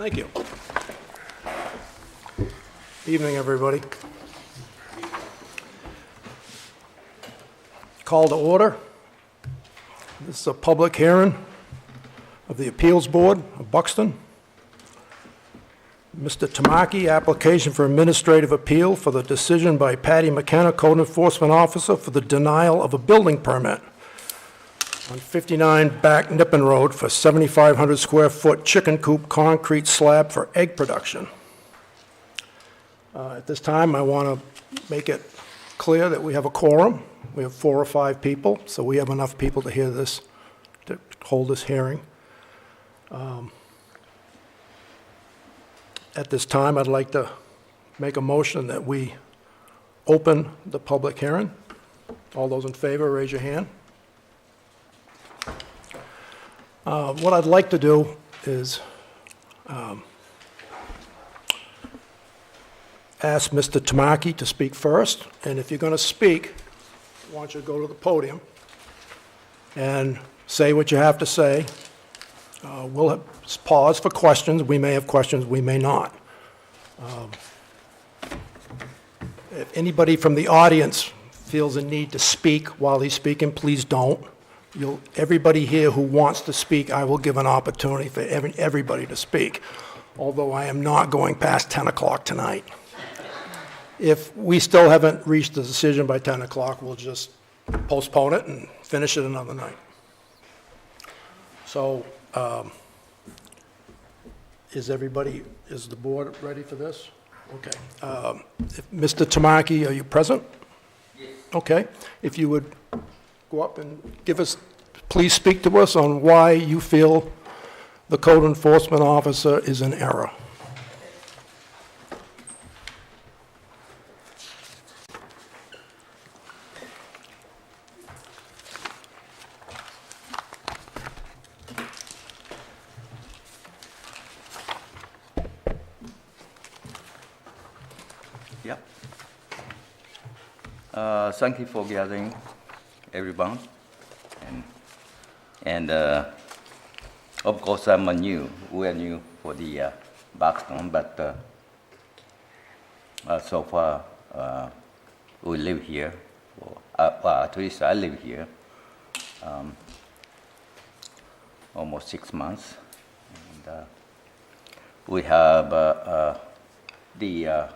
Thank you. Evening, everybody. Call to order. This is a public hearing of the Appeals Board of Buxton. Mr. Tamaki, application for administrative appeal for the decision by Patty McKenna, Code Enforcement Officer, for the denial of a building permit on 59 Back Nippon Road for 7,500 square foot chicken coop concrete slab for egg production. At this time, I want to make it clear that we have a quorum. We have 4 or 5 people, so we have enough people to hear this, to hold this hearing. At this time, I'd like to make a motion that we open the public hearing. All those in favor, raise your hand. What I'd like to do is ask Mr. Tamaki to speak first, and if you're going to speak, I want you to go to the podium and say what you have to say. We'll pause for questions. We may have questions, we may not. If anybody from the audience feels a need to speak while he's speaking, please don't. Everybody here who wants to speak, I will give an opportunity for everybody to speak, although I am not going past 10 o'clock tonight. If we still haven't reached a decision by 10 o'clock, we'll just postpone it and finish it another night. So, is the board ready for this? Okay. Mr. Tamaki, are you present? Yes. Okay. If you would go up and please speak to us on why you feel the code enforcement officer is in error. Thank you for gathering, everyone. And of course, we're new for the Buxton, but so far we live here. At least I live here almost 6 months. And, we have the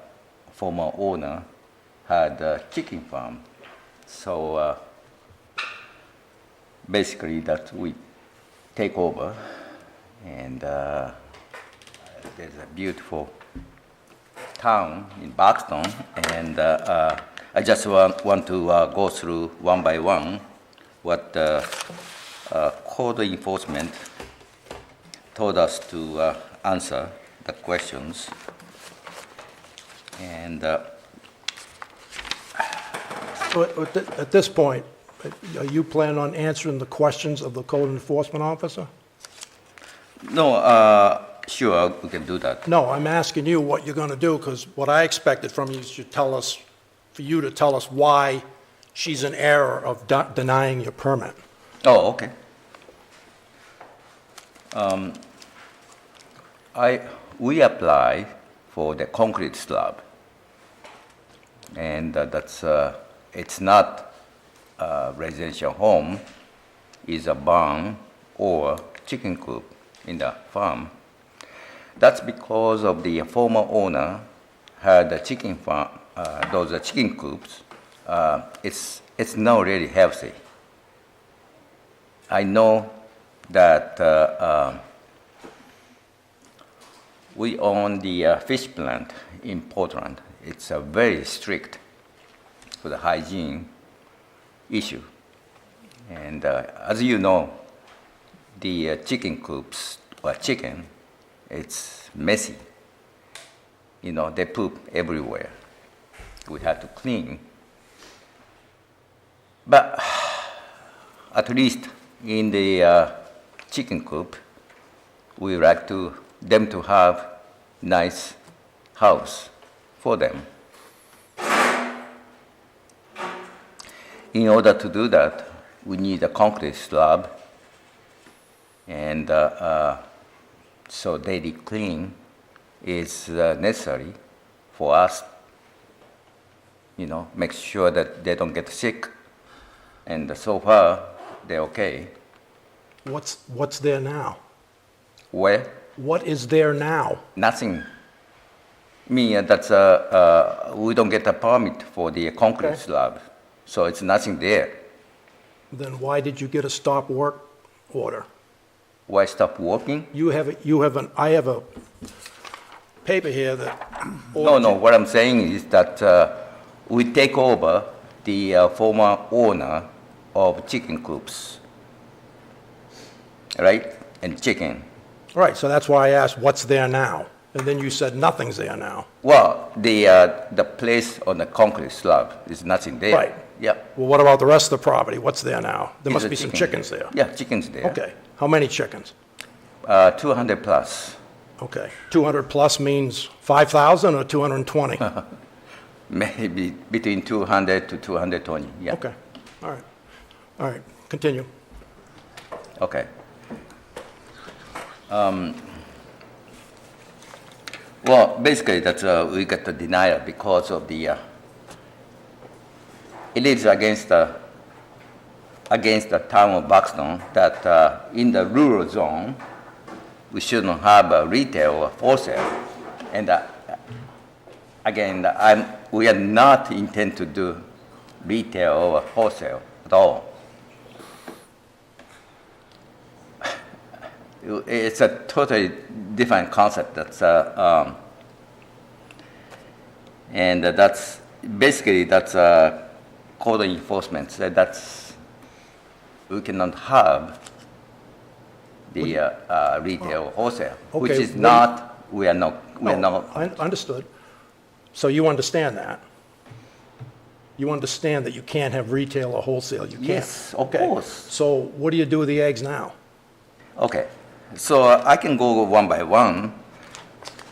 former owner had a chicken farm, so basically that we take over, and there's a beautiful town in Buxton, and I just want to go through one by one what code enforcement told us to answer the questions. And at this point, are you planning on answering the questions of the code enforcement officer? No, sure, we can do that. No, I'm asking you what you're going to do, because what I expected from you is for you to tell us why she's in error of denying your permit. Oh, okay. We apply for the concrete slab, and it's not a residential home, is a barn or chicken coop in the farm. That's because of the former owner had a chicken farm, those chicken coops. It's not really healthy. I know that we own the fish plant in Portland. It's very strict for the hygiene issue. And as you know, the chicken coops or chicken, it's messy. You know, they poop everywhere. We have to clean. But at least in the chicken coop, we like them to have nice house for them. In order to do that, we need a concrete slab, and so daily clean is necessary for us, make sure that they don't get sick. And so far, they're okay. What's there now? Where? What is there now? Nothing. That's we don't get a permit for the concrete Okay. slab, so it's nothing there. Then why did you get a stop work order? Why stop working? I have a paper here that. No. What I'm saying is that we take over the former owner of chicken coops, right? And chicken. Right, so that's why I asked, what's there now? And then you said nothing's there now. Well, the place on the concrete slab is nothing there. Right. Yeah. Well, what about the rest of the property? What's there now? There It's must a be some chicken. chickens there. Yeah, chickens there. Okay, how many chickens? 200 plus. Okay, 200 plus means 5,000 or 220? Maybe between 200 to 220. Yeah. Okay, all right, continue. Okay. Well, basically, that's we got the denial because of the. It is against the town of Buxton that in the rural zone we shouldn't have a retail or wholesale, and again, we are not intend to do retail or wholesale at all. It's a totally different concept. That's and that's basically code enforcement. So that's we cannot have the retail or wholesale, which Okay, is not. We are not. I understood. So you understand that? You understand that you can't have retail or wholesale? You can't? Yes, of Okay. course. So what do you do with the eggs now? Okay, so I can go one by one.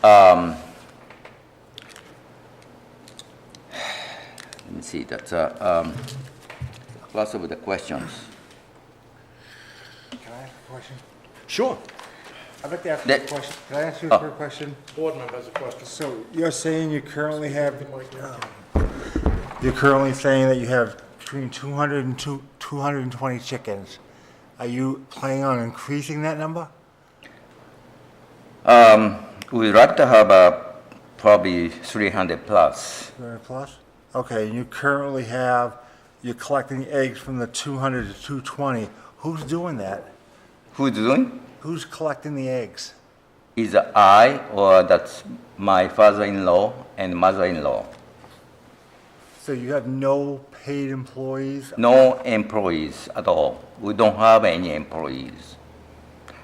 Let me see. That's lots of the questions. Can I ask a question? Sure. I'd like to ask you a That- question. Can I ask you a quick question? Board member has a question. So you're saying you currently have, you're currently saying that you have between 200 and 220 chickens. Are you planning on increasing that number? We'd like to have probably 300 plus. 200 plus? Okay, and you currently have, you're collecting eggs from the 200 to 220. Who's doing that? Who's doing? Who's collecting the eggs? Either I or that's my father-in-law and mother-in-law. So you have no paid employees? No employees at all. We don't have any employees.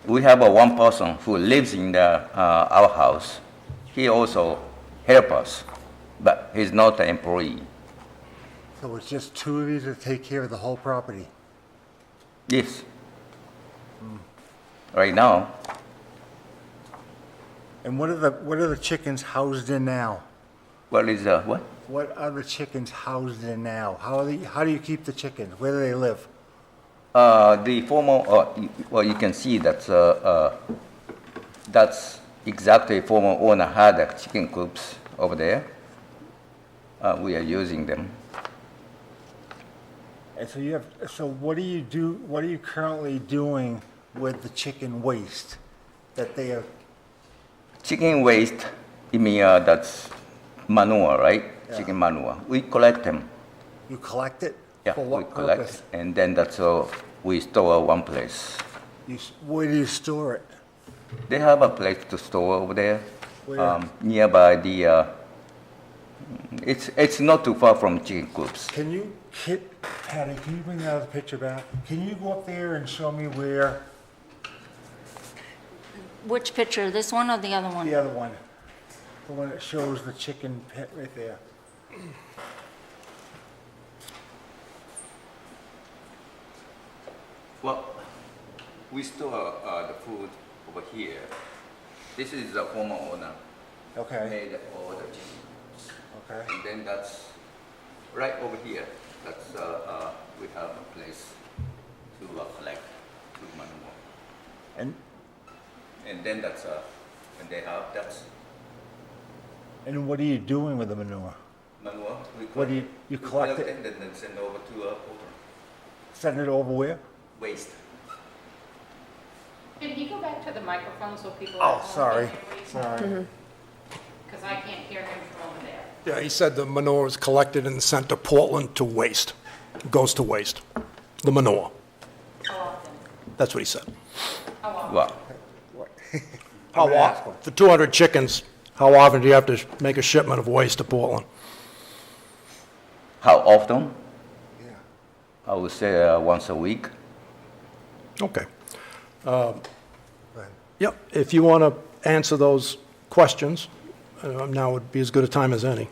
We have one person who lives in our house. He also helps us, but he's not an employee. So it's just two of you to take care of the whole property? Yes. Right now, And what are the chickens housed in now? what is what? What are the chickens housed in now? How do you keep the chickens? Where do they live? The former, well, you can see that's exactly former owner had chicken coops over there. We are using them. And so what do you do, what are you currently doing with the chicken waste that they have? Chicken waste, you mean that's manure, right? Yeah. Chicken manure. We collect them. You collect it? Yeah, For we what collect, purpose? and then we store one place. Where do you store it? They have a place to store over there, Where? nearby the. It's not too far from chicken coops. Patty, can you bring that other picture back? Can you go up there and show me where, Which picture, this one or the other one? the other one? The one that shows the chicken pit right there. Well, we store the food over here. This is the former owner Okay, made all the chicken. okay. And then that's right over here. That's we have a place to collect food manure. And And then that's when they have And what are you doing with the manure? Manure, What do you collect it? and then send over to Portland. Send it over where? Waste. Can he go back to the microphone so people? Oh, sorry, sorry. Because I can't hear him from over there. Yeah, he said the manure is collected and sent to Portland to waste. It goes to waste. The manure. How often? That's what he said. How often? Well, How gonna ask him. For 200 chickens, how often do you have to make a shipment of waste to Portland? how often? Yeah. I would say once a week. Okay. Go ahead. Yep, if you want to answer those questions, now would be as good a time as any.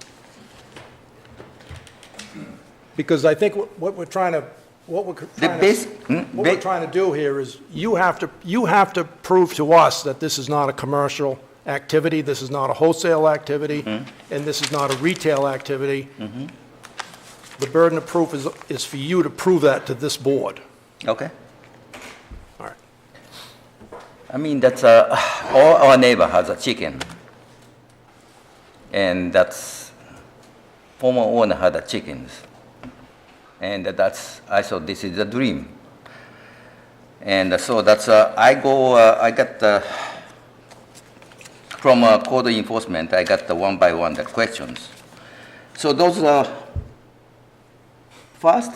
Because I think what we're trying to, what we're trying to do here is you have to prove to us that this is not a commercial activity, this is not a wholesale activity, and this is not a retail activity. The burden of proof is for you to prove that to this board. Okay. All right. I mean, that's all our neighbor has a chicken, and that's former owner had a chickens, and that's I thought this is a dream, and so that's I got from code enforcement I got the one by one the questions, so those first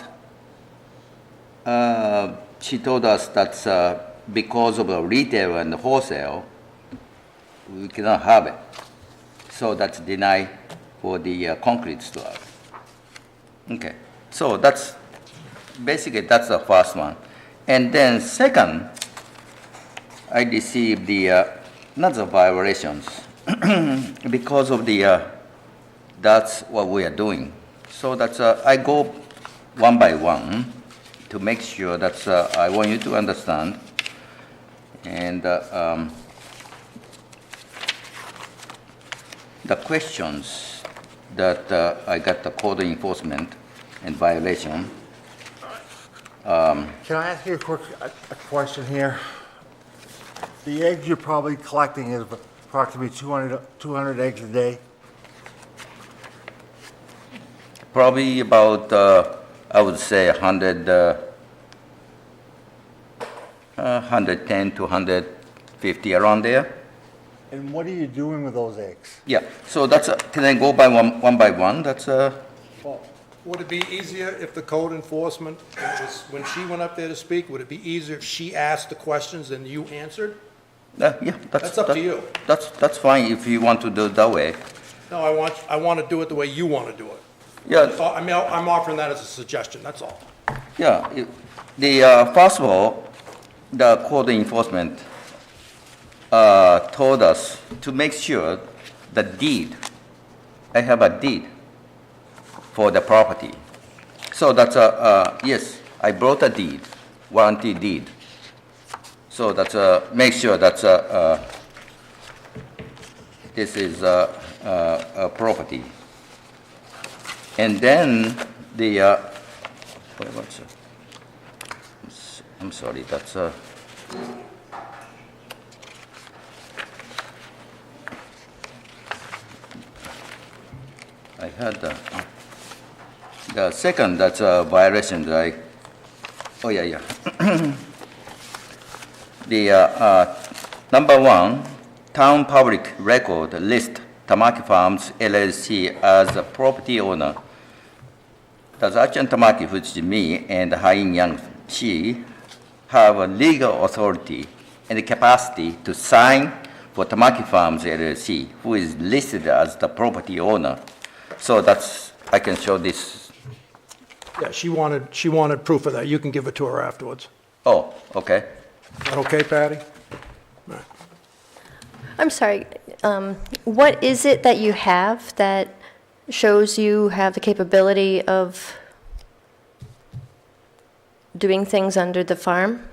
she told us that's because of the retail and the wholesale, we cannot have it. So that's denied for the concrete slab. Okay, so that's basically that's the first one. And then second, I received the another violations because of the that's what we are doing. So that's I go one by one to make sure that I want you to understand. And the questions that I got the code enforcement and violation. Can I ask you a question here? The eggs you're probably collecting is approximately 200 eggs a day? Probably about, I would say 110 to 150 around there. And what are you doing with those eggs? Yeah, so that's, can I go by one by one? That's, Would it be easier if the code enforcement, when she went up there to speak, would it be easier if she asked the questions and you answered? yeah, That's up to you. That's fine if you want to do it that way. No, I want to do it the way you want to do it. Yeah, I mean, I'm offering that as a suggestion, that's all. yeah. First of all, the code enforcement told us to make sure the deed, I have a deed for the property. So that's yes, I brought a deed, warranty deed. So that's make sure that this is a property. And then the, what's I'm sorry, that's I had the second, that's a violation that I, oh yeah. The number one, town public record list Tamaki Farms LLC as a property owner. Does Achan Tamaki, which is me, and Hain Yang Chi, have a legal authority and the capacity to sign for Tamaki Farms LLC, who is listed as the property owner? So that's, I can show this. Yeah, she wanted proof of that. You can give it to her afterwards. Oh, okay. Is that okay, Patty? I'm sorry, what is it that you have that shows you have the capability of doing things under the farm?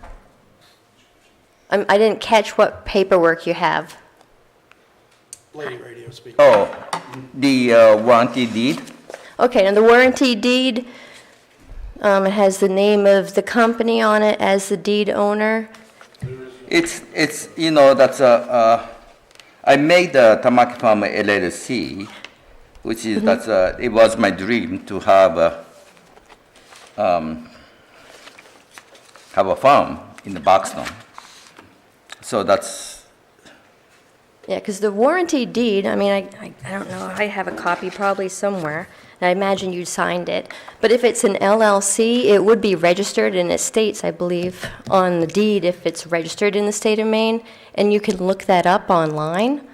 I didn't catch what paperwork you have. Lady radio speaker. Oh, the warranty deed? Okay, and the warranty deed, it has the name of the company on it as the deed owner. It's you know, that's I made the Tamaki Farm LLC which is it was my dream to have a farm in the Buxton. So that's Yeah, because the warranty deed, I mean, I don't know, I have a copy probably somewhere, and I imagine you signed it. But if it's an LLC, it would be registered, and it states, I believe, on the deed if it's registered in the state of Maine, and you can look that up online.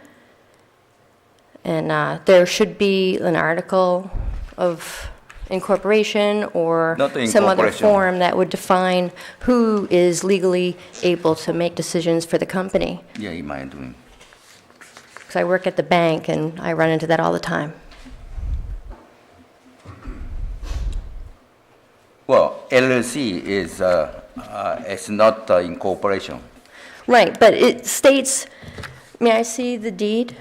And there should be an article of incorporation or Not the some other incorporation. form that would define who is legally able to make decisions for the company. yeah, in my dream. Because I work at the bank and I run into that all the time. Well, LLC is it's not incorporation. Right, but it states, may I see the deed?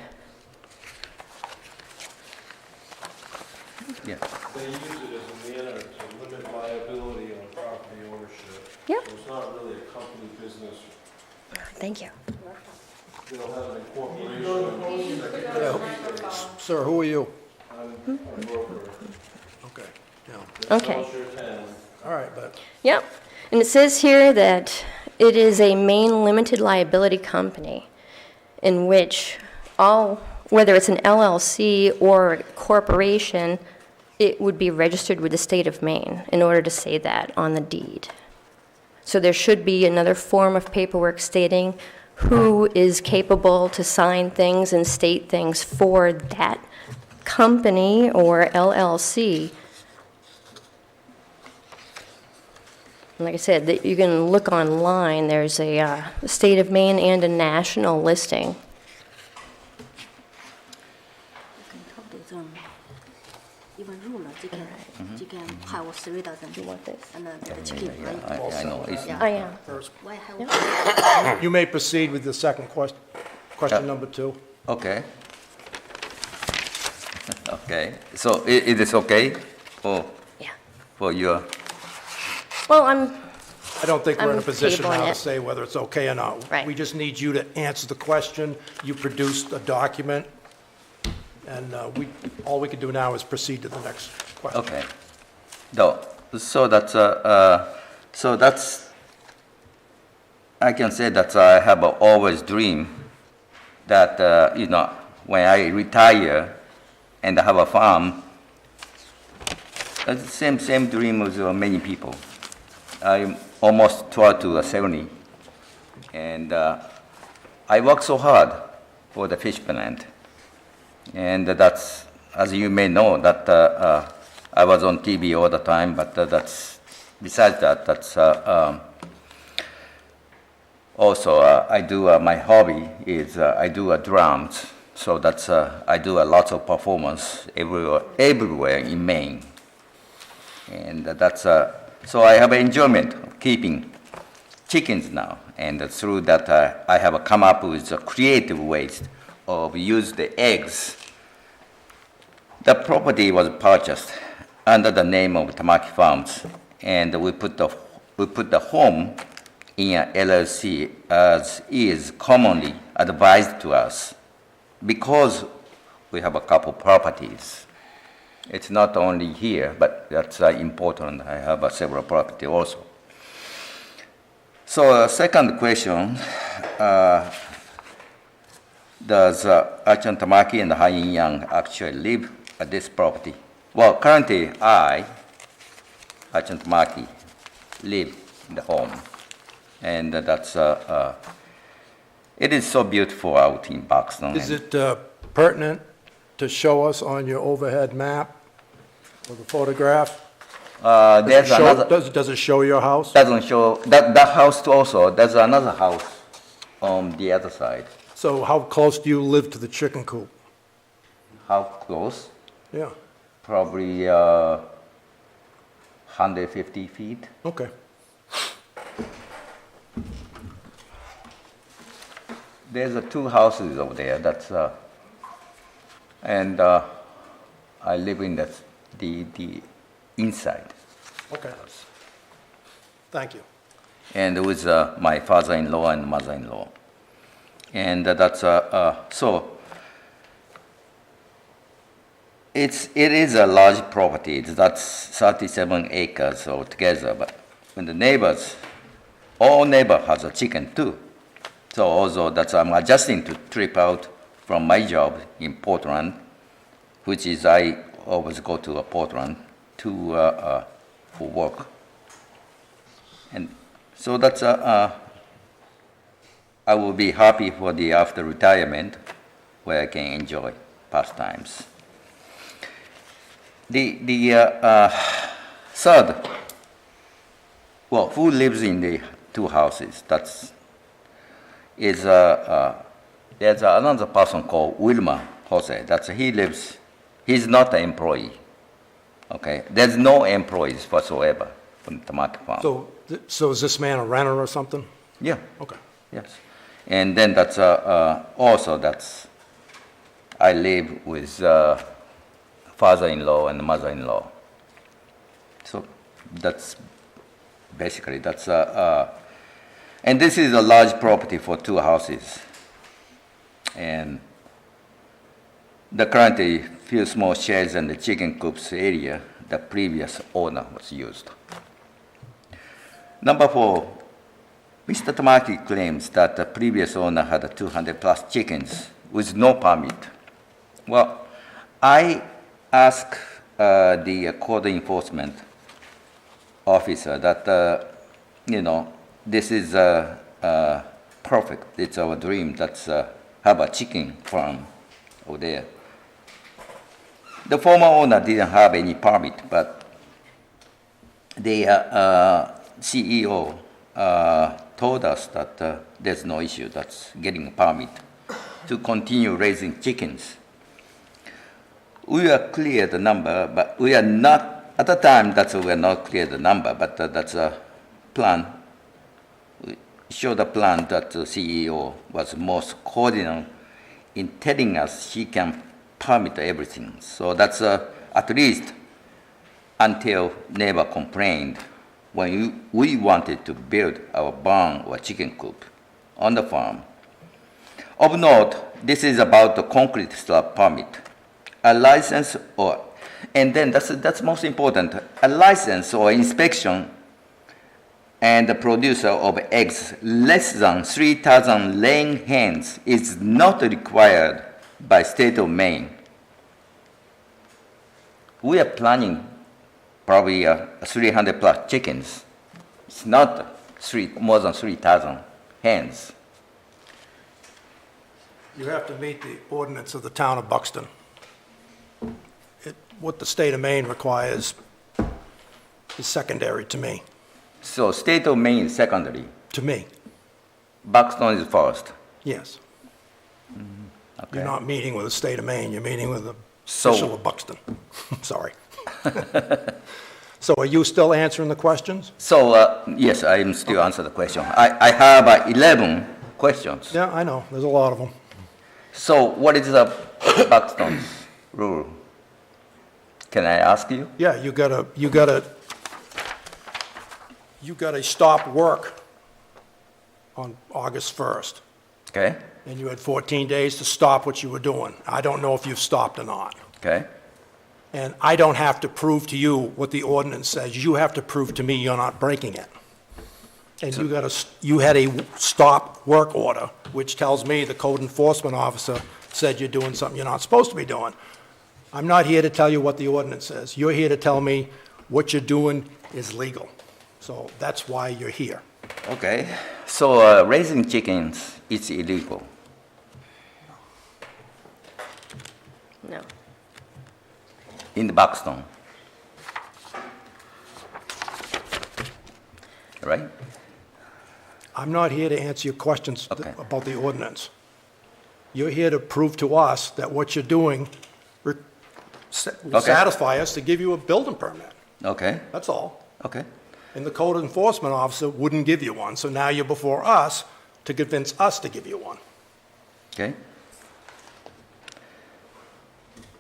Yeah. They use it as a manner to limit liability on property ownership. Yep. So it's not really a company business. Thank you. They'll have an incorporation. Sir, who are you? I'm a broker. Okay, yeah, Okay. It's your town. all right, but Yep. And it says here that it is a Maine limited liability company in which all, whether it's an LLC or a corporation, it would be registered with the state of Maine in order to say that on the deed. So there should be another form of paperwork stating who is capable to sign things and state things for that company or LLC. And like I said, that you can look online, there's a state of Maine and a national listing. $1,000 You want this? and the chicken, right? I know. It's, I am. Why have you may proceed with the second question, question number 2. okay. Okay. So it is okay for Yeah. your. Well, I don't think we're in a I'm position now tabling to it. say whether it's okay or not. Right. We just need you to answer the question. You produced a document, and all we can do now is proceed to the next question. Okay. No, so that's I can say that I have always dream that when I retire and have a farm, that's the same dream as many people. I'm almost 12 to 70, and I work so hard for the fish plant, and that's, as you may know, that I was on TV all the time, but that's, besides that, that's also I do, my hobby is I do drums, so that's, I do a lot of performance everywhere in Maine. And that's, so I have enjoyment of keeping chickens now, and through that I have come up with creative ways of use the eggs. The property was purchased under the name of Tamaki Farms, and we put the home in a LLC as is commonly advised to us, because we have a couple properties. It's not only here, but that's important. I have several property also. So second question, does Achan Tamaki and Hain Yang actually live at this property? Well, currently I, Achan Tamaki, live in the home. And that's, it is so beautiful out in Buxton. Is it pertinent to show us on your overhead map or the photograph? There's another, Does it show your house? doesn't show, that house also, there's another house on the other side. So how close do you live to the chicken coop? How close? Yeah, Probably 150 feet. okay. There's two houses over there. That's and I live in the inside, Okay. Thank you. and with my father-in-law and mother-in-law, and that's so. It is a large property. That's 37 acres altogether. But when the neighbors, all neighbor has a chicken too. So also that's I'm adjusting to trip out from my job in Portland, which is I always go to Portland to for work. And so that's I will be happy for the after retirement where I can enjoy pastimes. The third, well, who lives in the two houses? There's another person called Wilma Jose. He's not an employee. Okay, there's no employees whatsoever from the Tamaki farm. So is this man a renter or something? Yeah, Okay. yes. And then that's I live with father-in-law and mother-in-law. So that's basically and this is a large property for two houses. And the currently few small sheds and the chicken coops area the previous owner was used. Number 4, Mr. Tamaki claims that the previous owner had 200 plus chickens with no permit. Well, I asked the code enforcement officer that, this is perfect. It's our dream. That's have a chicken farm over there. The former owner didn't have any permit, but the CEO told us that there's no issue. That's getting a permit to continue raising chickens. We are clear the number, but we are not, at the time, we are not clear the number, but that's a plan. We show the plan that the CEO was most cordial in telling us he can permit everything. So that's at least until neighbor complained when we wanted to build our barn or chicken coop on the farm. Of note, this is about the concrete slab permit. A license and then that's most important, a license or inspection and the producer of eggs less than 3,000 laying hens is not required by state of Maine. We are planning probably 300 plus chickens. It's not more than 3,000 hens. You have to meet the ordinance of the town of Buxton. What the state of Maine requires is secondary to me. So state of Maine is secondary. To me, Buxton is first. yes. Okay. You're not meeting with the state of Maine, you're meeting with the So- official of Buxton. Sorry. So are you still answering the questions? So yes, I am still answering the question. I have 11 questions. Yeah, I know, there's a lot of them. So what is the Buxton's rule? Can I ask you? Yeah, you gotta stop work on August 1st. Okay, And you had 14 days to stop what you were doing. I don't know if you've stopped or not. okay, And I don't have to prove to you what the ordinance says. You have to prove to me you're not breaking it. And you had a stop work order, which tells me the code enforcement officer said you're doing something you're not supposed to be doing. I'm not here to tell you what the ordinance says. You're here to tell me what you're doing is legal. So that's why you're here. okay. So raising chickens is illegal. No. In the Buxton. Right? I'm not here to answer your questions Okay. about the ordinance. You're here to prove to us that what you're doing will Okay. satisfy us to give you a building permit. Okay, That's all. okay. And the code enforcement officer wouldn't give you one, so now you're before us to convince us to give you one. Okay.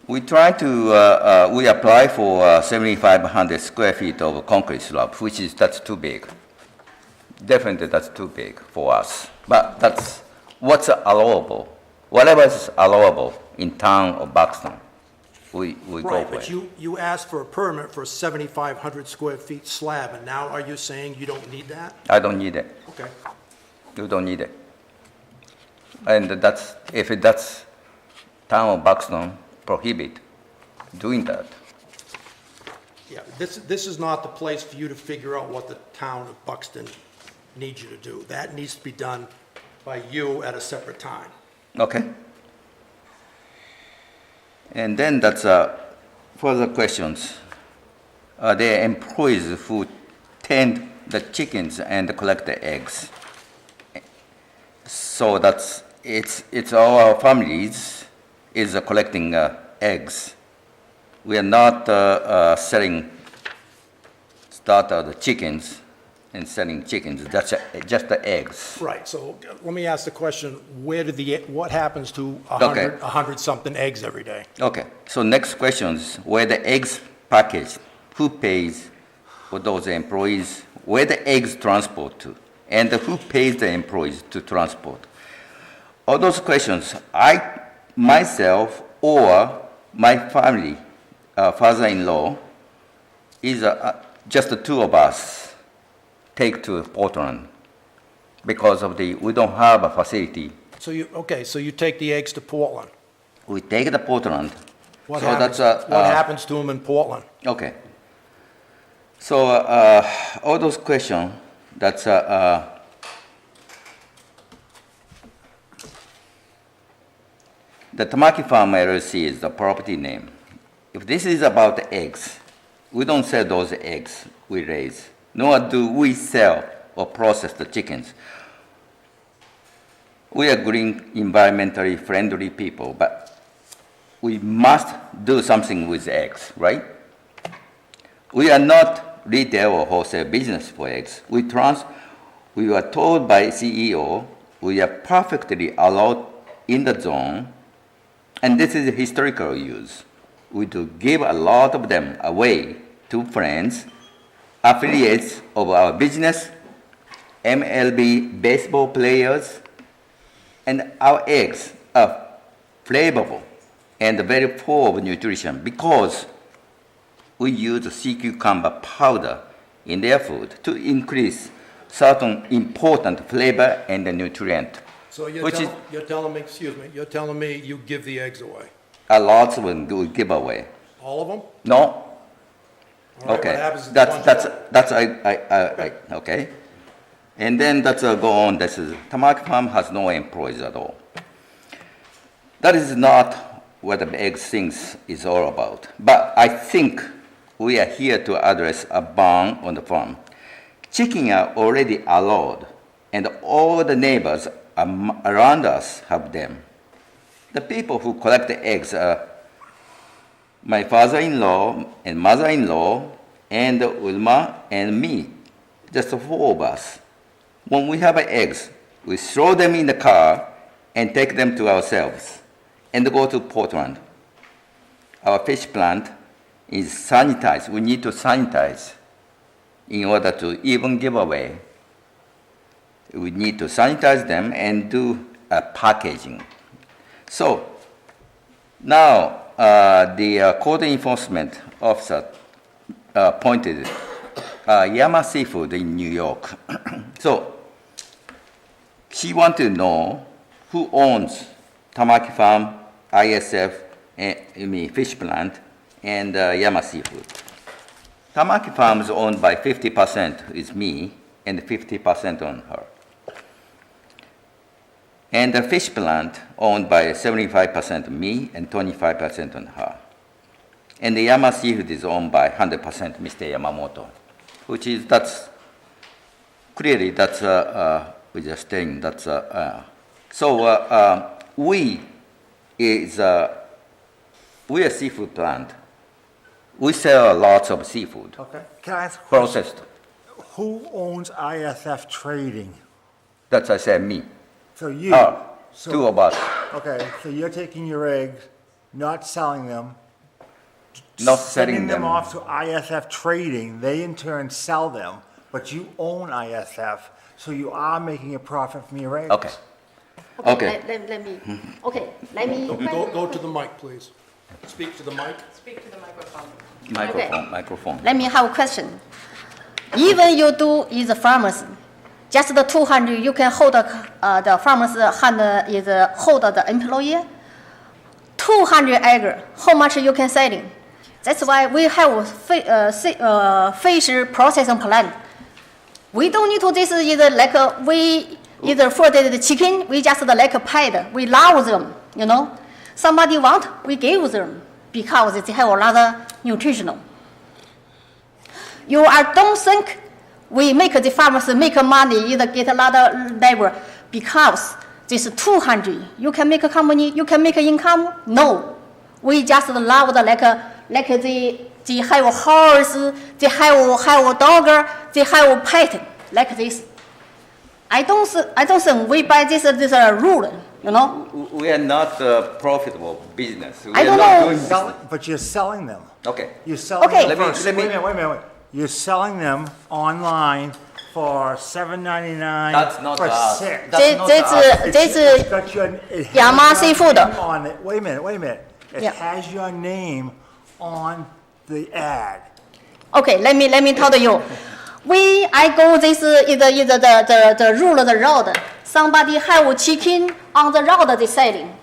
We try to, we apply for 7,500 square feet of concrete slab, that's too big. Definitely that's too big for us. But that's what's allowable. Whatever is allowable in town of Buxton. we go Right, for but it. you asked for a permit for a 7,500 square feet slab, and now are you saying you don't need that? I don't need it. Okay. You don't need it. And that's, if that's town of Buxton prohibit doing that. Yeah, this is not the place for you to figure out what the town of Buxton needs you to do. That needs to be done by you at a separate time. Okay. And then that's further questions. Are there employees who tend the chickens and collect the eggs? So it's our families is collecting eggs. We are not start the chickens and selling chickens. That's just the eggs. Right, so let me ask the question, what happens to Okay. 100-something eggs every day? Okay, so next question is where the eggs packaged, who pays for those employees, where the eggs transport to, and who pays the employees to transport. All those questions, I, myself, or my family, father-in-law, is just the two of us take to Portland because of we don't have a facility. So you take the eggs to Portland. We take the Portland. What So happens, that's, what happens to them in Portland? Okay. So all those questions, that's the Tamaki Farm LLC is the property name. If this is about the eggs, we don't sell those eggs we raise, nor do we sell or process the chickens. We are green, environmentally friendly people, but we must do something with eggs, right? We are not retail or wholesale business for eggs. We were told by CEO we are perfectly allowed in the zone, and this is historical use. We do give a lot of them away to friends, affiliates of our business, MLB baseball players, and our eggs are flavorful and very full of nutrition because we use sea cucumber powder in their food to increase certain important flavor and nutrient. So you're telling me you give the eggs away? A lot of them we give away. All of them? No? All right, Okay. what happens to the ones That's okay. And then go on. This is Tamaki Farm has no employees at all. That is not what the egg things is all about. But I think we are here to address a ban on the farm. Chicken are already allowed, and all the neighbors around us have them. The people who collect the eggs are my father-in-law and mother-in-law and Wilma and me, just the four of us. When we have eggs, we throw them in the car and take them to ourselves and go to Portland. Our fish plant is sanitized. We need to sanitize in order to even give away. We need to sanitize them and do packaging. So now the court enforcement officer appointed Yama Seafood in New York. So she wanted to know who owns Tamaki Farm, ISF, fish plant, and Yama Seafood. Tamaki Farm is owned by 50% is me and 50% on her. And the fish plant owned by 75% me and 25% on her. And the Yama Seafood is owned by 100% Mr. Yamamoto, which is, that's, clearly that's, we're just saying that's, so we are seafood plant. We sell lots of seafood, Okay. Can I ask a question? processed. Who owns ISF Trading? That's I said me. So you. So- Two of us, Okay, so you're taking your eggs, not selling them, not sending selling them them. off to ISF Trading. They in turn sell them, but you own ISF, so you are making a profit from your eggs. Okay. Okay. Let me, okay, let me. Go to the mic, please. Speak to the mic. Speak to the microphone. Microphone. Let me have a question. Even you do is a pharmacy, just the 200 you can hold the pharmacy hand is hold the employee. 200 egg, how much you can selling? That's why we have fish processing plant. We don't need to this either like we either for the chicken we just like a pet. We love them, you know. Somebody want we give them because they have a lot of nutritional. You are don't think we make the farmers make money either get a lot of labor because this 200 you can make a company you can make income. No, we just love the like they have a horse, they have a dog, they have a pet like this. I don't think we buy this rule, you know. We are not a profitable business. We I are don't not know. doing business. But you're selling them. Okay. You're selling Okay. them Let me- first. let me- Wait a minute. You're selling them online for $7.99 That's not for us. 6. That's not It's got your, it has Yama your seafood. name on it. Wait a minute. It Yeah. has your name on the ad. Okay, let me tell you. I go this is the rule of the road. Somebody have chicken on the road they selling.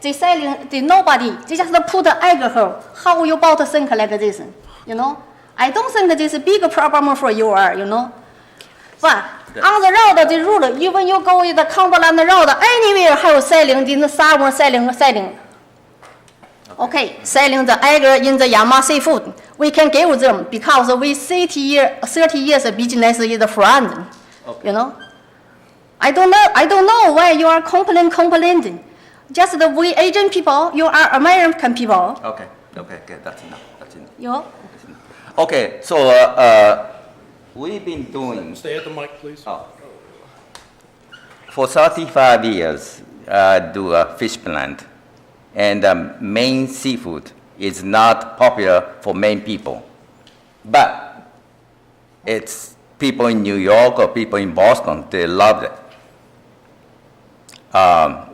They nobody. They just put the egg here. How you about to think like this? You know? I don't think this is a big problem for you are, you know. But on the road the rule, even you go in the Cumberland road, anywhere have selling in the summer selling. Okay, selling the egg in the Yama seafood. We can give them because we 30 years of business is a friend. Okay. You know? I don't know why you are complaining. Just the we Asian people, you are American people. Okay. That's enough. You know? Okay. So we've been doing Stay at the mic, please. for 35 years. Do a fish plant, and Maine seafood is not popular for Maine people, but it's people in New York or people in Boston, they love it.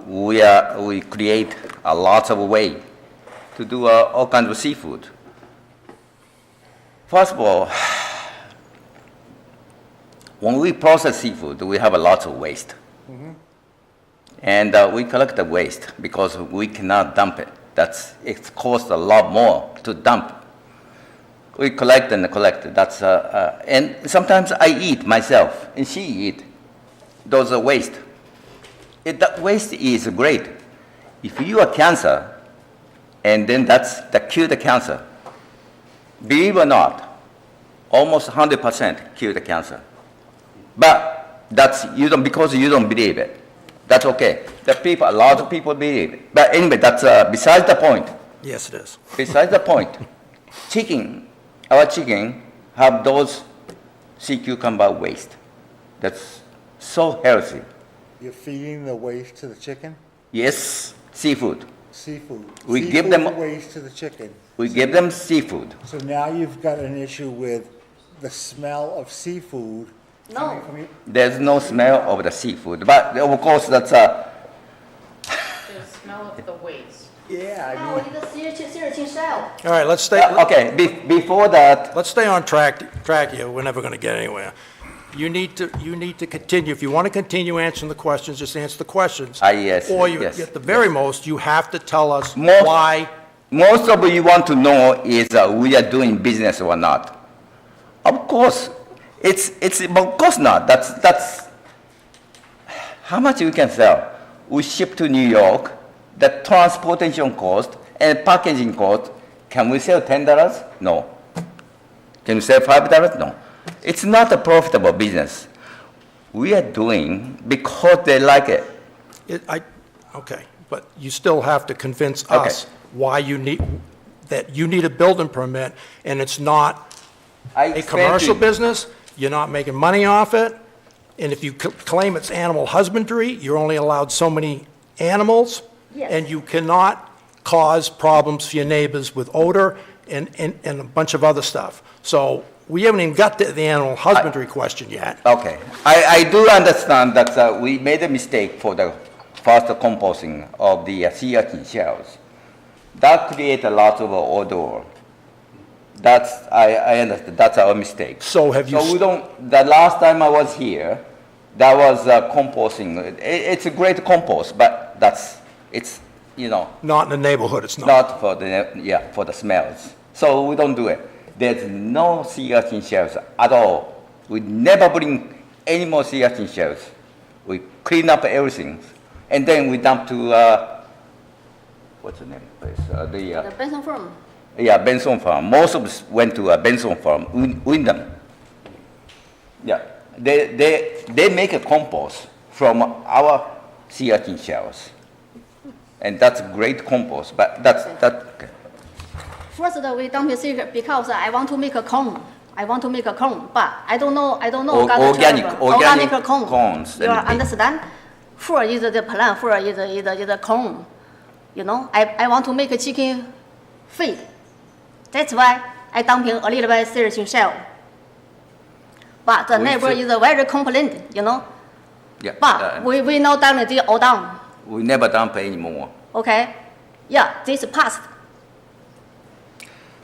We create a lot of way to do all kinds of seafood. First of all, when we process seafood, we have a lot of waste. And we collect the waste because we cannot dump it. It costs a lot more to dump. We collect and collect. And sometimes I eat myself, and she eat. Those are waste. That waste is great. If you are cancer, and then that's that cure the cancer. Believe or not, almost 100% cure the cancer. But because you don't believe it. That's okay. A lot of people believe it. But anyway, that's besides the point. Yes, it is. Besides the point, our chicken have those sea cucumber waste. That's so healthy. You're feeding the waste to the chicken? Yes, seafood. Seafood. We Seafood give them- waste to the chicken. We give them seafood. So now you've got an issue with the smell of seafood. No. There's no smell of the seafood, but of course that's The smell of the waste. Yeah, I Oh, mean, 一个14shell. All right, let's stay. okay. Before that, Let's stay on track here. We're never going to get anywhere. You need to continue. If you want to continue answering the questions, just answer the questions. yes, Or you, yes, at the very most, you have to tell us Most- why. most of you want to know is we are doing business or not. Of course, of course not. That's how much we can sell. We ship to New York. The transportation cost and packaging cost. Can we sell $10? No. Can we sell $5? No. It's not a profitable business. We are doing because they like it. Okay, but you still have to convince Okay. us why you need a building permit, and it's not I a explained to commercial you. business, you're not making money off it, and if you claim it's animal husbandry, you're only allowed so many animals, Yes. and you cannot cause problems for your neighbors with odor and a bunch of other stuff. So we haven't even got to the animal husbandry question yet. Okay. I do understand that we made a mistake for the first composting of the sea urchin shells. that creates a lot of odor. I understand, that's our mistake. So have you? So we don't, the last time I was here, that was composting. It's a great compost, but it's, Not in the neighborhood, it's not. not for for the smells. So we don't do it. There's no sea urchin shells at all. We never bring any more sea urchin shells. We clean up everything, and then we dump to, what's the name of the place? The Benson firm. Yeah, Benson Farm. Most of us went to Benson Farm, Wyndham. Yeah, they make a compost from our sea urchin shells, and that's great compost. But okay. First, we dump it because I want to make a cone. I want to make a cone, but I don't know. Organic cone. Cones. You understand? Four is the plant. Four is the cone. I want to make a chicken feed. That's why I dumping a little bit sea urchin shell. But the neighbor is very complained, Yeah. But we now done it all down. We never dump anymore. Okay? Yeah, this passed.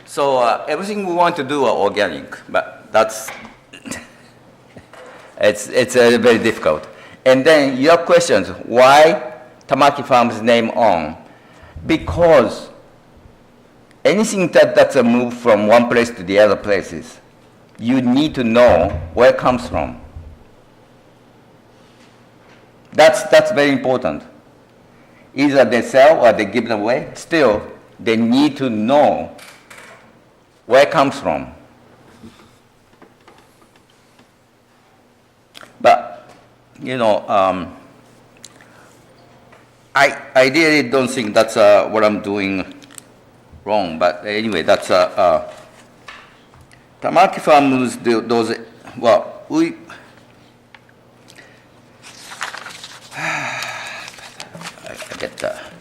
So everything we want to do are organic, but that's it's very difficult. And then your questions: why Tamaki Farm's name on? Because anything that's a move from one place to the other places, you need to know where it comes from. That's very important. Either they sell or they give it away. Still, they need to know where it comes from. But, I really don't think that's what I'm doing wrong. But anyway, that's Tamaki Farms, those, well, we, I get that.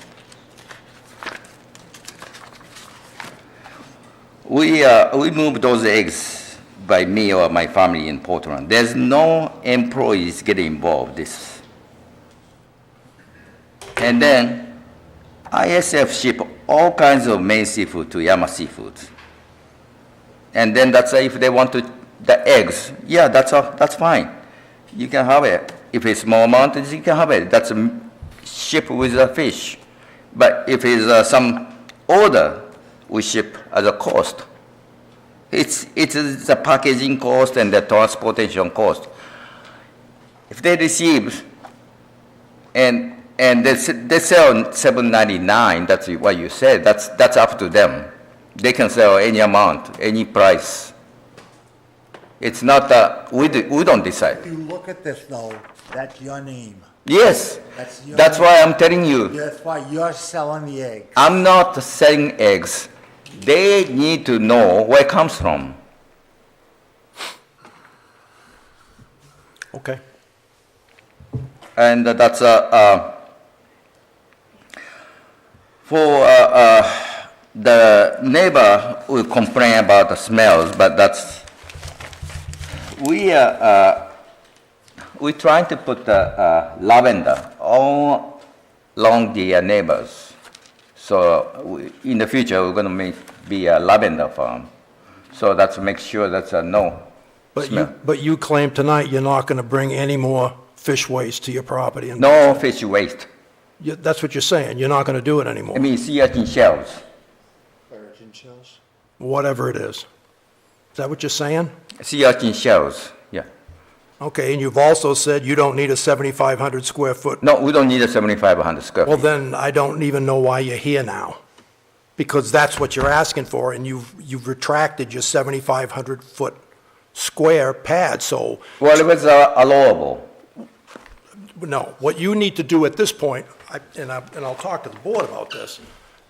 We moved those eggs by me or my family in Portland. There's no employees getting involved this. And then ISF ship all kinds of Maine seafood to Yama Seafood. And then that's if they want the eggs, yeah, that's fine. You can have it. If it's small amount, you can have it. That's a ship with a fish. But if it's some order, we ship as a cost. It's the packaging cost and the transportation cost. If they receive and they sell $7.99, that's what you said. That's up to them. They can sell any amount, any price. It's not we don't decide. If you look at this though, that's your name. Yes, That's that's why I'm telling you. That's why you're selling the egg. I'm not selling eggs. They need to know where it comes from. Okay. And that's for the neighbor will complain about the smells, but that's we trying to put lavender all along the neighbors. So in the future we're going to be a lavender farm. So that's make sure that's no smell. But you claim tonight you're not going to bring any more fish waste to your property. And No fish waste. that's what you're saying. You're not going to do it anymore. I mean sea urchin shells. Whatever it is. Is that what you're saying? Sea urchin shells, yeah. Okay, and you've also said you don't need a 7,500 square foot. No, we don't need a 7,500 square Well, feet. then I don't even know why you're here now. Because that's what you're asking for, and you've retracted your 7,500 foot square pad, so, Well, it was allowable. no. What you need to do at this point, and I'll talk to the board about this,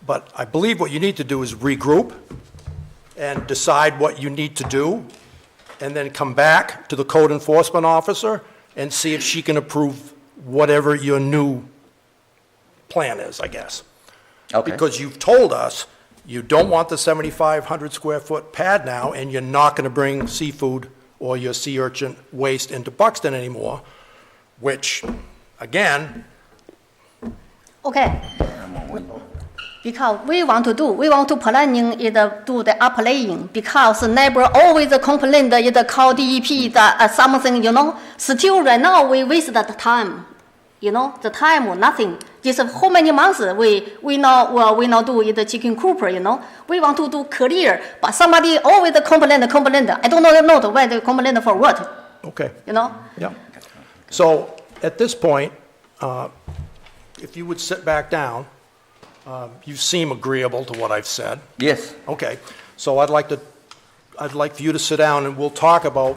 but I believe what you need to do is regroup and decide what you need to do, and then come back to the code enforcement officer and see if she can approve whatever your new plan is, I guess. Okay. Because you've told us you don't want the 7,500 square foot pad now, and you're not going to bring seafood or your sea urchin waste into Buxton anymore, which, again, Okay. Because we want to planning it do the uplaying because neighbor always complain it call DEP something, Still right now we waste the time, the time nothing. Just how many months we now do it chicken cooper, We want to do clear, but somebody always complain. I don't know why they complain for what, Okay. Yeah. So at this point, if you would sit back down, you seem agreeable to what I've said. Yes. Okay, so I'd like for you to sit down and we'll talk about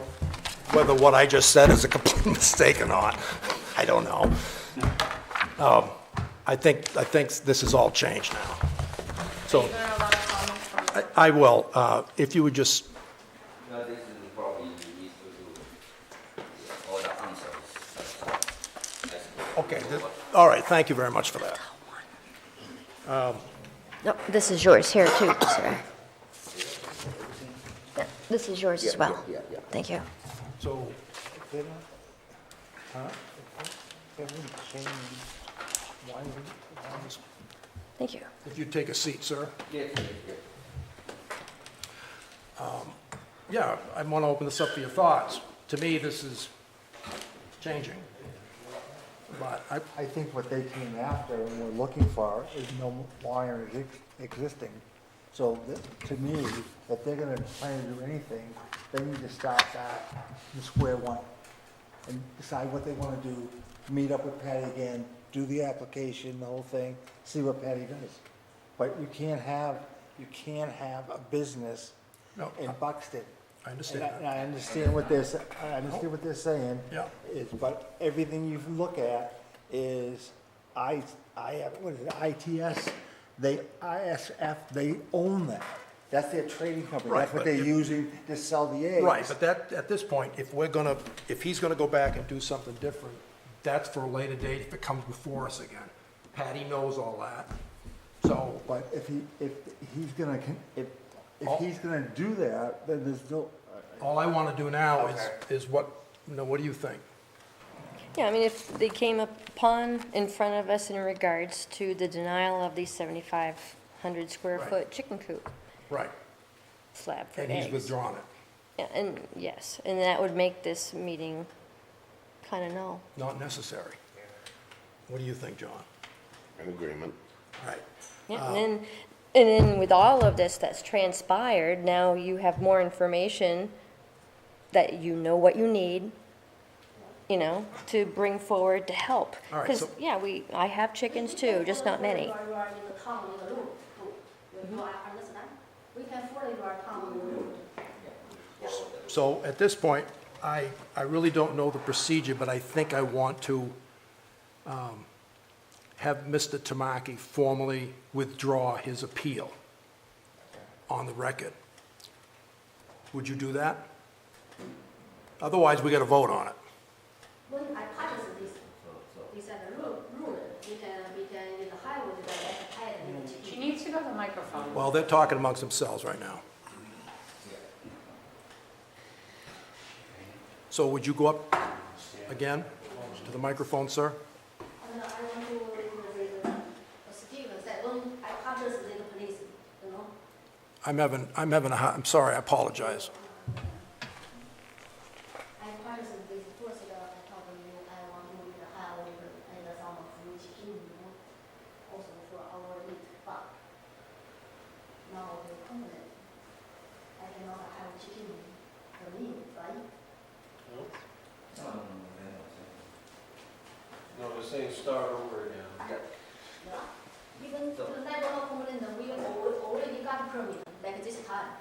whether what I just said is a complete mistake or not. I don't know. I think this is all changed now. So Are you gonna allow comments from the I will, if you would just, No, this is probably easy to do all the answers. okay, all right, thank you very much for that. No, this is yours here too, sir. Yeah, this is yours as well. Thank you. So, They don't, they wouldn't change, why would, Thank you. if you'd take a seat, sir. Yes, yes, yes. Yeah, I want to open this up for your thoughts. To me, this is changing. But I think what they came after and were looking for is no longer existing. So to me, if they're gonna plan to do anything, they need to start back from square one and decide what they wanna do, meet up with Patty again, do the application, the whole thing, see what Patty does. But you can't have a business No, in Buxton. I understand And that. I understand what they're, I understand what they're saying. Yeah. But everything you look at is, what is it, ITS, ISF, they own that. That's their trading company. Right, That's what but they're if- using to sell the eggs. Right, but that, at this point, if he's gonna go back and do something different, that's for a later date if it comes before us again. Patty knows all that, so, But if he's gonna do that, then there's no, all I wanna do now Okay. is what, what do you think? Yeah, I mean, if they came upon in front of us in regards to the denial of the 7,500 square Right. foot chicken coop Right, slab for and he's eggs. withdrawn it, Yeah, and yes, and that would make this meeting kind of null. not necessary. What do you think, John? In agreement. All right, Yeah, and then with all of this that's transpired, now you have more information that you know what you need, to bring forward to help. All right, Because, so- yeah, I have chickens too, just not many. You are in the town in the road, you understand? We can follow your town in the road. so at this point, I really don't know the procedure, but I think I want to have Mr. Tamaki formally withdraw his appeal on the record. Would you do that? Otherwise, we got to vote on it. When I purchased this is a rule, we can in the highway, She needs to go to the microphone. Well, they're talking amongst themselves right now. So would you go up again to the microphone, sir? And I want to, Steve said, when I purchased the police, I'm sorry, I apologize. I purchased this first, I told you, I want to the highway and some of chicken, also for our meat, but now they permanent. I cannot have chicken for me, right? No, they're saying start over again. Yeah. Even the neighborhood complaint, we already got permit, like this time.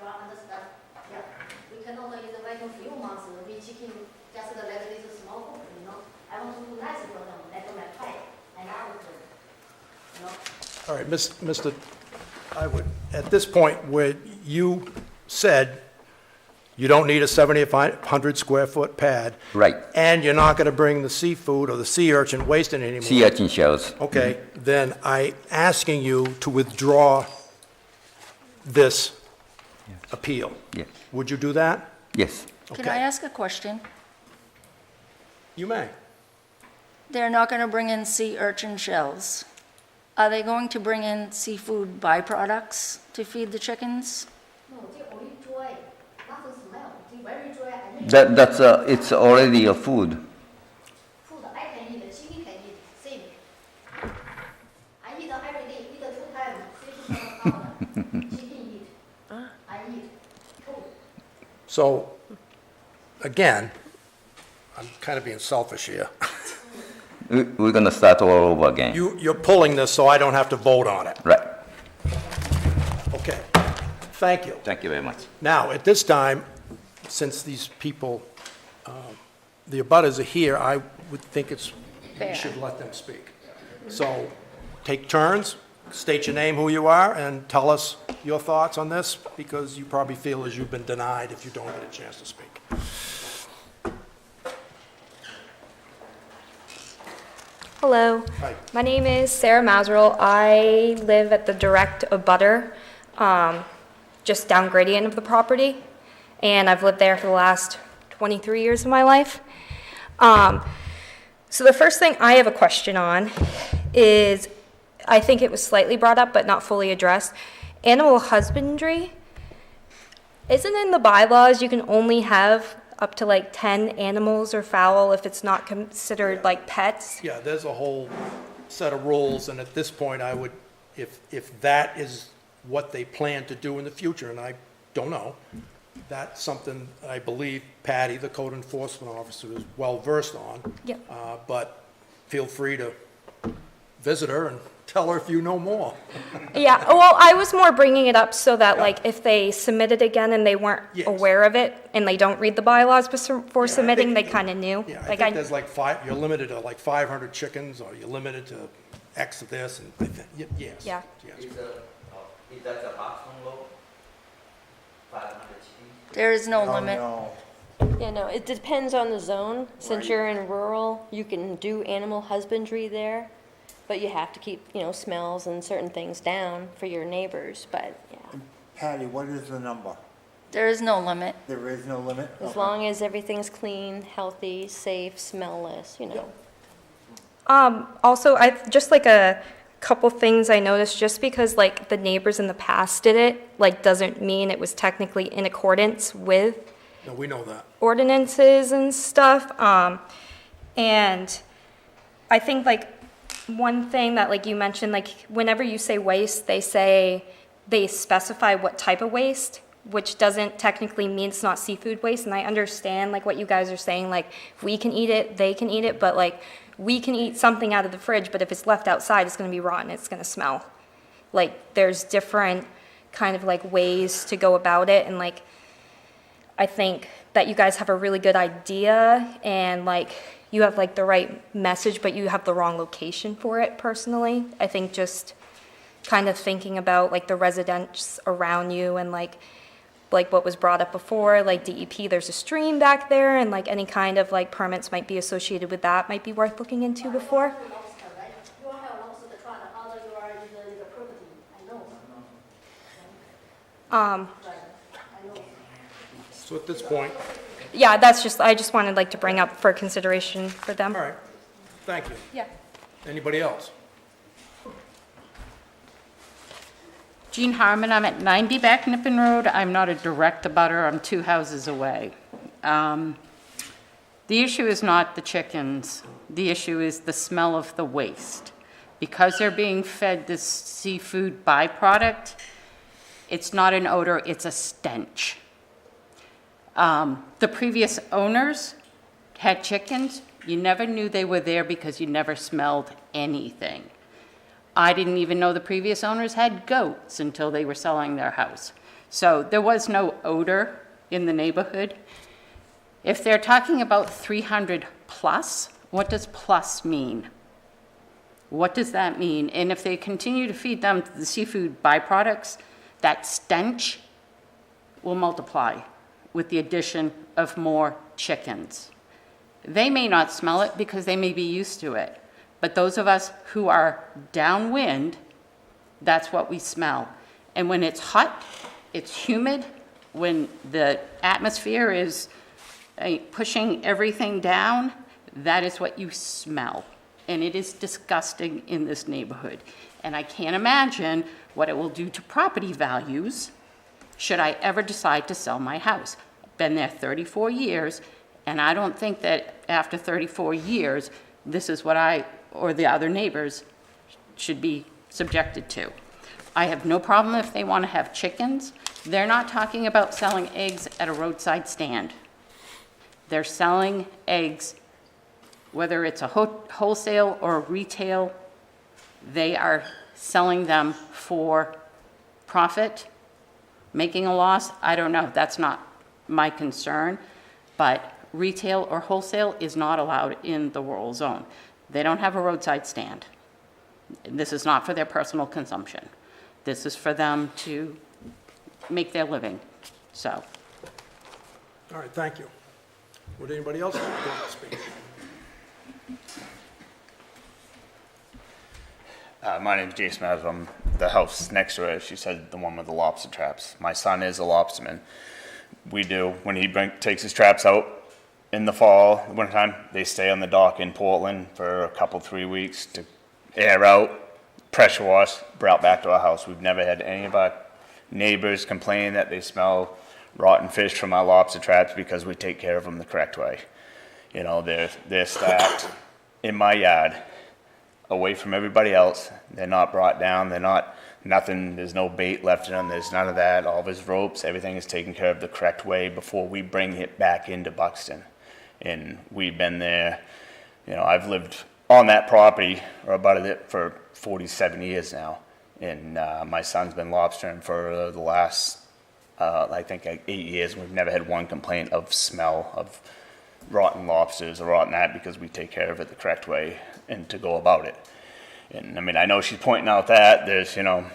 You understand? Yeah. We cannot, in like a few months, we chicken just like this small group, I want to do nice for them, like my pet, and everything, All right, Mr., I would, at this point where you said you don't need a 7,500 square foot pad. Right. And you're not going to bring the seafood or the sea urchin wasting anymore. Sea urchin shells. Okay, then I'm asking you to withdraw this appeal. Yes. Would you do that? Yes. Can I ask a question? You may. They're not going to bring in sea urchin shells. Are they going to bring in seafood byproducts to feed the chickens? That's it's already a food. Food I can eat, chicken can eat, same. I eat every day, eat 2 times, chicken eat. I eat, food. So, again, I'm kind of being selfish here. We're gonna start all over again. You're pulling this so I don't have to vote on it. Right. Okay, thank you. Thank you very much. Now, at this time, since these people, the abutters are here, I would think we should let them speak. So, take turns, state your name, who you are, and tell us your thoughts on this, because you probably feel as you've been denied if you don't get a chance to speak. Hello. Hi. My name is Sarah Mazerl. I live at the direct abutter, just down gradient of the property, and I've lived there for the last 23 years of my life. So the first thing I have a question on is, I think it was slightly brought up but not fully addressed, animal husbandry. Isn't in the bylaws you can only have up to like 10 animals or fowl if it's not considered like pets? Yeah, there's a whole set of rules, and at this point, I would, if that is what they plan to do in the future, and I don't know, that's something I believe Patty, the code enforcement officer, is well-versed on. Yep. But feel free to visit her and tell her if you know more. Yeah, well, I was more bringing it up so that, like, if they submit it again and they weren't Yes. aware of it, and they don't read the bylaws before submitting, they think- kind of knew. Yeah, I Like, think there's like you're limited to like 500 chickens, or you're limited to X of this, and I think, yes. Yeah. Yes. Is that a Buxton law? 500 chickens? There is no Oh, limit. no. Yeah, no, it depends on the zone. Since you're in rural, you can do animal husbandry there, but you have to keep, smells and certain things down for your neighbors, but, yeah. Patty, what is the number? There is no limit. There is no limit? As Okay. long as everything's clean, healthy, safe, smellless, Also, just like a couple things I noticed, just because like the neighbors in the past did it, like doesn't mean it was technically in accordance with No, we know that. ordinances and stuff. And I think like one thing that like you mentioned, like whenever you say waste, they specify what type of waste, which doesn't technically mean it's not seafood waste. And I understand like what you guys are saying, like if we can eat it, they can eat it, but like we can eat something out of the fridge, but if it's left outside, it's going to be rotten, it's going to smell. Like there's different kind of like ways to go about it, and like I think that you guys have a really good idea, and like you have like the right message, but you have the wrong location for it personally. I think just kind of thinking about like the residents around you, and like what was brought up before, like DEP, there's a stream back there, and like any kind of like permits might be associated with that, might be worth looking into before. You have lost the truck, other you are in the property, I know. So at this point, Yeah, I just wanted like to bring up for consideration for them. all right, thank you. Yeah. Anybody else? Jean Harmon, I'm at 90 Back Nippon Road. I'm not a direct abutter, I'm 2 houses away. The issue is not the chickens, the issue is the smell of the waste. Because they're being fed this seafood byproduct, it's not an odor, it's a stench. The previous owners had chickens, you never knew they were there because you never smelled anything. I didn't even know the previous owners had goats until they were selling their house. So there was no odor in the neighborhood. If they're talking about 300 plus, what does plus mean? What does that mean? And if they continue to feed them the seafood byproducts, that stench will multiply with the addition of more chickens. They may not smell it because they may be used to it. But those of us who are downwind, that's what we smell. And when it's hot, it's humid, when the atmosphere is pushing everything down, that is what you smell. And it is disgusting in this neighborhood. And I can't imagine what it will do to property values should I ever decide to sell my house. Been there 34 years, and I don't think that after 34 years, this is what I or the other neighbors should be subjected to. I have no problem if they want to have chickens. They're not talking about selling eggs at a roadside stand. They're selling eggs, whether it's a wholesale or retail, they are selling them for profit, making a loss. I don't know, that's not my concern, but retail or wholesale is not allowed in the rural zone. They don't have a roadside stand. This is not for their personal consumption. This is for them to make their living, so. All right, thank you. Would anybody else like to speak? My name's Jason Maz. I'm the house next to her. She said the one with the lobster traps. My son is a lobsterman. We do. When he takes his traps out in the fall, wintertime, they stay on the dock in Portland for a couple, 3 weeks to air out, pressure wash, brought back to our house. We've never had any of our neighbors complain that they smell rotten fish from our lobster traps because we take care of them the correct way. You know, they're stacked in my yard, away from everybody else. They're not brought down. They're not nothing. There's no bait left in them. There's none of that. All of his ropes, everything is taken care of the correct way before we bring it back into Buxton. And we've been there. You know, I've lived on that property or about it for 47 years now. And my son's been lobstering for the last, I think, 8 years. We've never had one complaint of smell of rotten lobsters or rotten that because we take care of it the correct way and to go about it. And I mean, I know she's pointing out that there's, you know,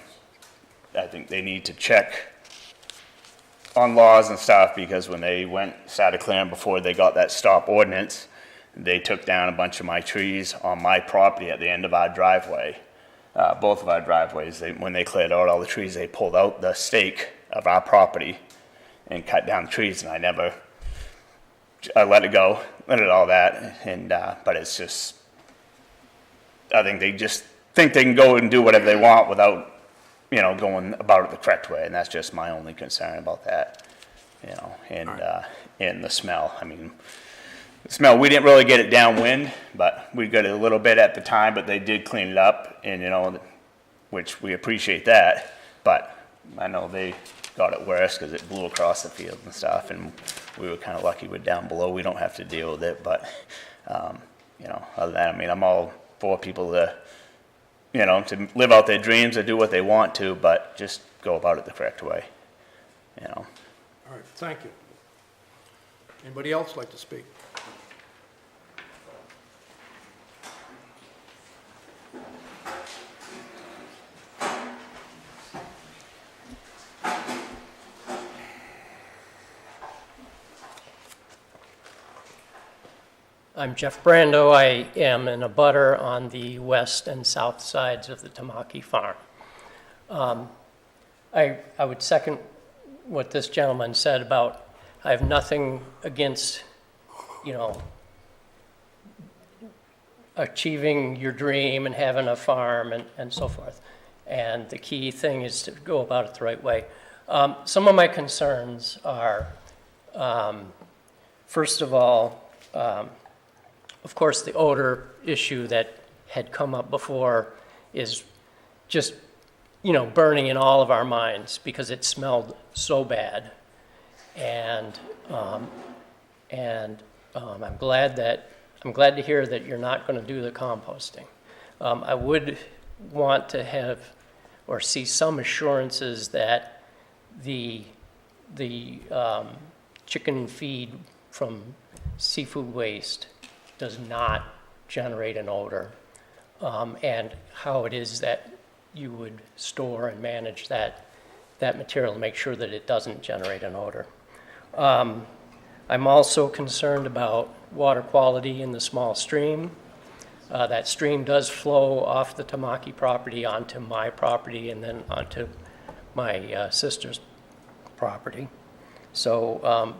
I think they need to check on laws and stuff because when they started clearing before they got that stop ordinance, they took down a bunch of my trees on my property at the end of our driveway. Both of our driveways, when they cleared out all the trees, they pulled out the stake of our property and cut down the trees, and I let it go, let it all that, and but it's just, I think they just think they can go and do whatever they want without, you know, going about it the correct way, and that's just my only concern about that, you know, and the smell. I mean, the smell, we didn't really get it downwind, but we got it a little bit at the time, but they did clean it up, and, you know, which we appreciate that, but I know they got it worse because it blew across the field and stuff, and we were kind of lucky with down below. We don't have to deal with it, but, you know, other than that, I mean, I'm all for people to, you know, to live out their dreams or do what they want to, but just go about it the correct way, you know. All right, thank you. Anybody else like to speak? I'm Jeff Brando. I am an abutter on the west and south sides of the Tamaki farm. I would second what this gentleman said about, I have nothing against, you know, achieving your dream and having a farm and so forth. And the key thing is to go about it the right way. Some of my concerns are, first of all, of course, the odor issue that had come up before is just, you know, burning in all of our minds because it smelled so bad. And I'm glad to hear that you're not going to do the composting. I would want to have or see some assurances that the chicken feed from seafood waste does not generate an odor, and how it is that you would store and manage that material to make sure that it doesn't generate an odor. I'm also concerned about water quality in the small stream. That stream does flow off the Tamaki property onto my property and then onto my sister's property. So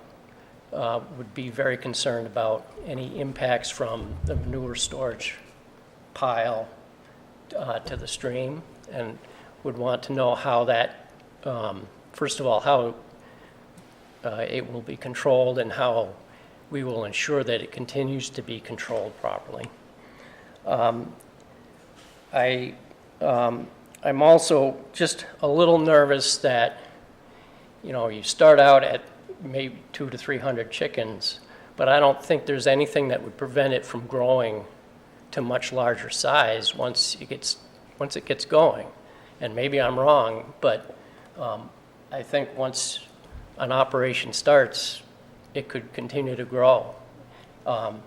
would be very concerned about any impacts from the manure storage pile to the stream and would want to know how that, first of all, how it will be controlled and how we will ensure that it continues to be controlled properly. I'm also just a little nervous that, you know, you start out at maybe 200 to 300 chickens, but I don't think there's anything that would prevent it from growing to much larger size once it gets going. And maybe I'm wrong, but I think once an operation starts, it could continue to grow,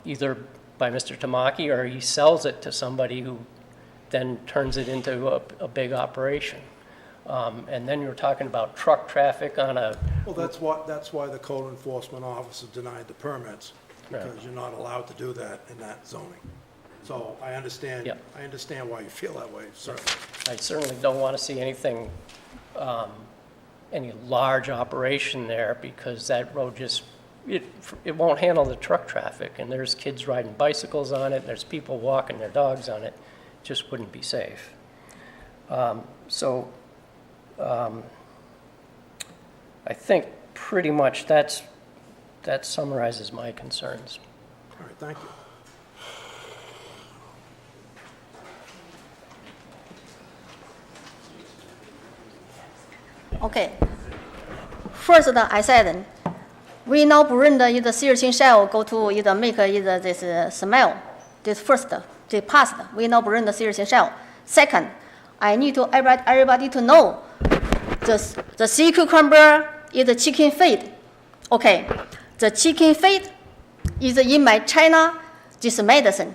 either by Mr. Tamaki or he sells it to somebody who then turns it into a big operation. And then you're talking about truck traffic on a... Well, that's why the code enforcement officer denied the permits, because you're not allowed to do that in that zoning. So I understand, Yep. I understand why you feel that way, certainly. I certainly don't want to see anything, any large operation there, because that road just, it won't handle the truck traffic, and there's kids riding bicycles on it, and there's people walking their dogs on it. It just wouldn't be safe. I think pretty much that summarizes my concerns. All right, thank you. Okay. First, I said, we now bring the searching shell go to either make either this smell. This first, the past, we now bring the searching shell. Second, I need to everybody to know the sea cucumber is the chicken feed. Okay, the chicken feed is in my China this medicine.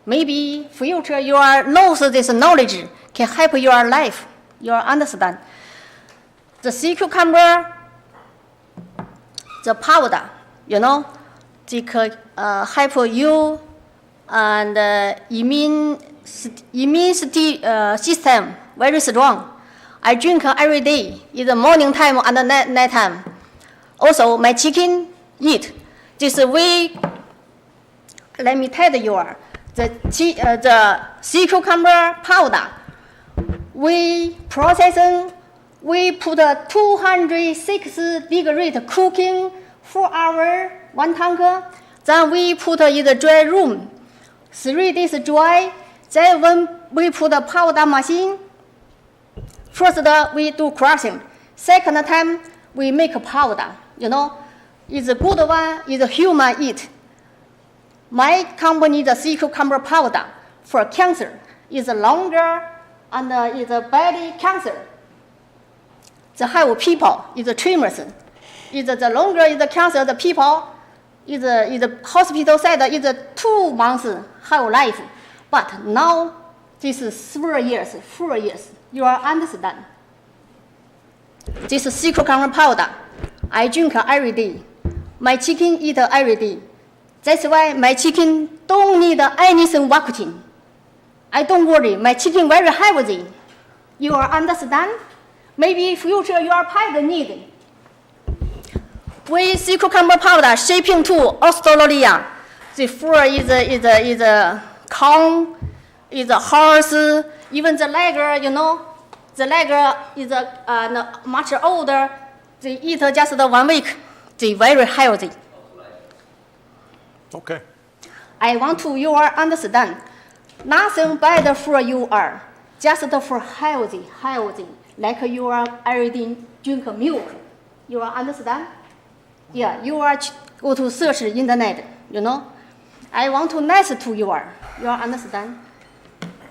Maybe future your knows this knowledge can help your life. You understand? The sea cucumber, the powder, you know, they could help you and immune system very strong. I drink every day in the morning time and the night time. Also, my chicken eat. This way, let me tell you, the sea cucumber powder, we processing. We put a 206 degree cooking 4 hours, 1 tank. Then we put in the dry room, 3 days dry. Then when we put the powder machine, first we do crushing. Second time we make powder. You know, it's a good one. It's a human eat. My company, the sea cucumber powder for cancer, is longer and is a belly cancer. The have people is the tumors. Is the longer is the cancer, the people is the hospital side is 2 months have life. But now this is 4 years. You are understand. This is sea cucumber powder. I drink every day. My chicken eat every day. That's why my chicken don't need anything vacuum. I don't worry. My chicken very healthy. You are understand? Maybe future your pet need. We sea cucumber powder shipping to Australia. The fur is a cow, is a horse, even the leg, you know, the leg is much older. They eat just 1 week. They very healthy. Okay. I want to you are understand. Nothing bad for you are. Just for healthy. Like you are every drink milk. You are understand? Yeah, you are go to search internet, you know. I want to nice to you are. You are understand?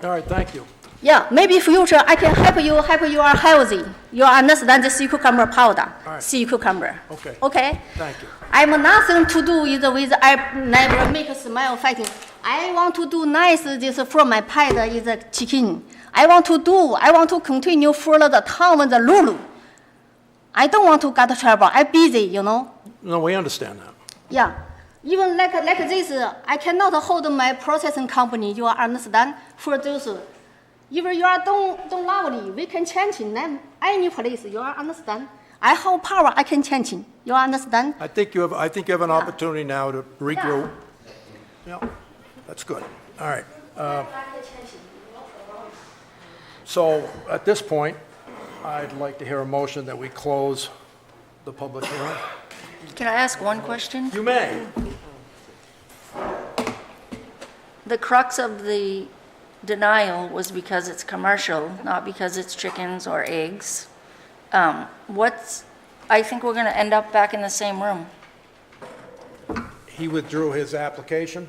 All right, thank you. Yeah, maybe future I can help you are healthy. You understand the sea cucumber powder. All right. Sea cucumber. Okay. Okay? Thank you. I'm nothing to do with I never make a smile fighting. I want to do nice this for my pet is a chicken. I want to continue for the town the Lulu. I don't want to get trouble. I'm busy, you know. No, we understand that. Yeah. Even like this, I cannot hold my processing company. You understand? For those, if you are don't lovely, we can change in them any place. You understand? I have power. I can change. You understand? I think you have an opportunity now to regroup. Yeah, that's good. All right. So at this point, I'd like to hear a motion that we close the public hearing. Can I ask one question? You may. The crux of the denial was because it's commercial, not because it's chickens or eggs. I think we're going to end up back in the same room. He withdrew his application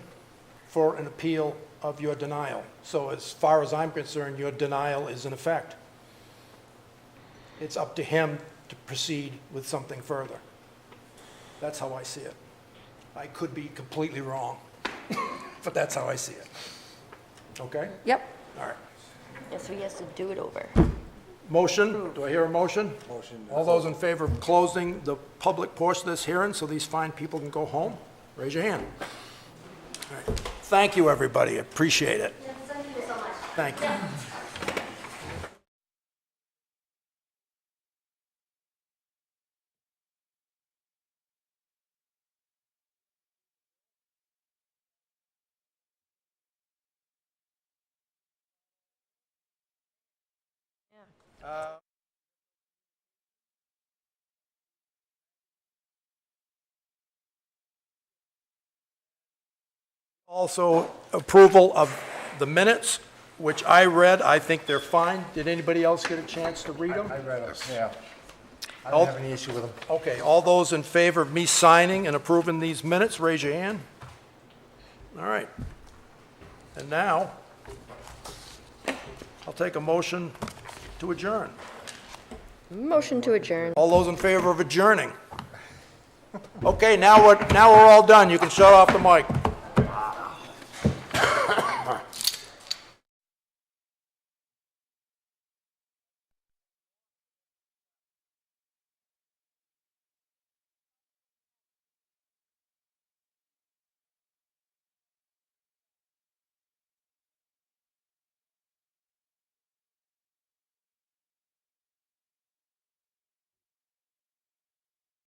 for an appeal of your denial. So as far as I'm concerned, your denial is in effect. It's up to him to proceed with something further. That's how I see it. I could be completely wrong, but that's how I see it. Okay? Yep. All right. Yes, so he has to do it over. Motion, do I hear a motion? Motion. All those in favor of closing the public portion of this hearing so these fine people can go home? Raise your hand. All right. Thank you, everybody. Appreciate it. Thank you so much. Thank you. Also, approval of the minutes, which I read. I think they're fine. Did anybody else get a chance to read them? I read them, yeah. I All- don't have any issue with them. Okay, all those in favor of me signing and approving these minutes, raise your hand. All right. And now, I'll take a motion to adjourn. Motion to adjourn. All those in favor of adjourning? Okay, now we're all done. You can shut off the mic.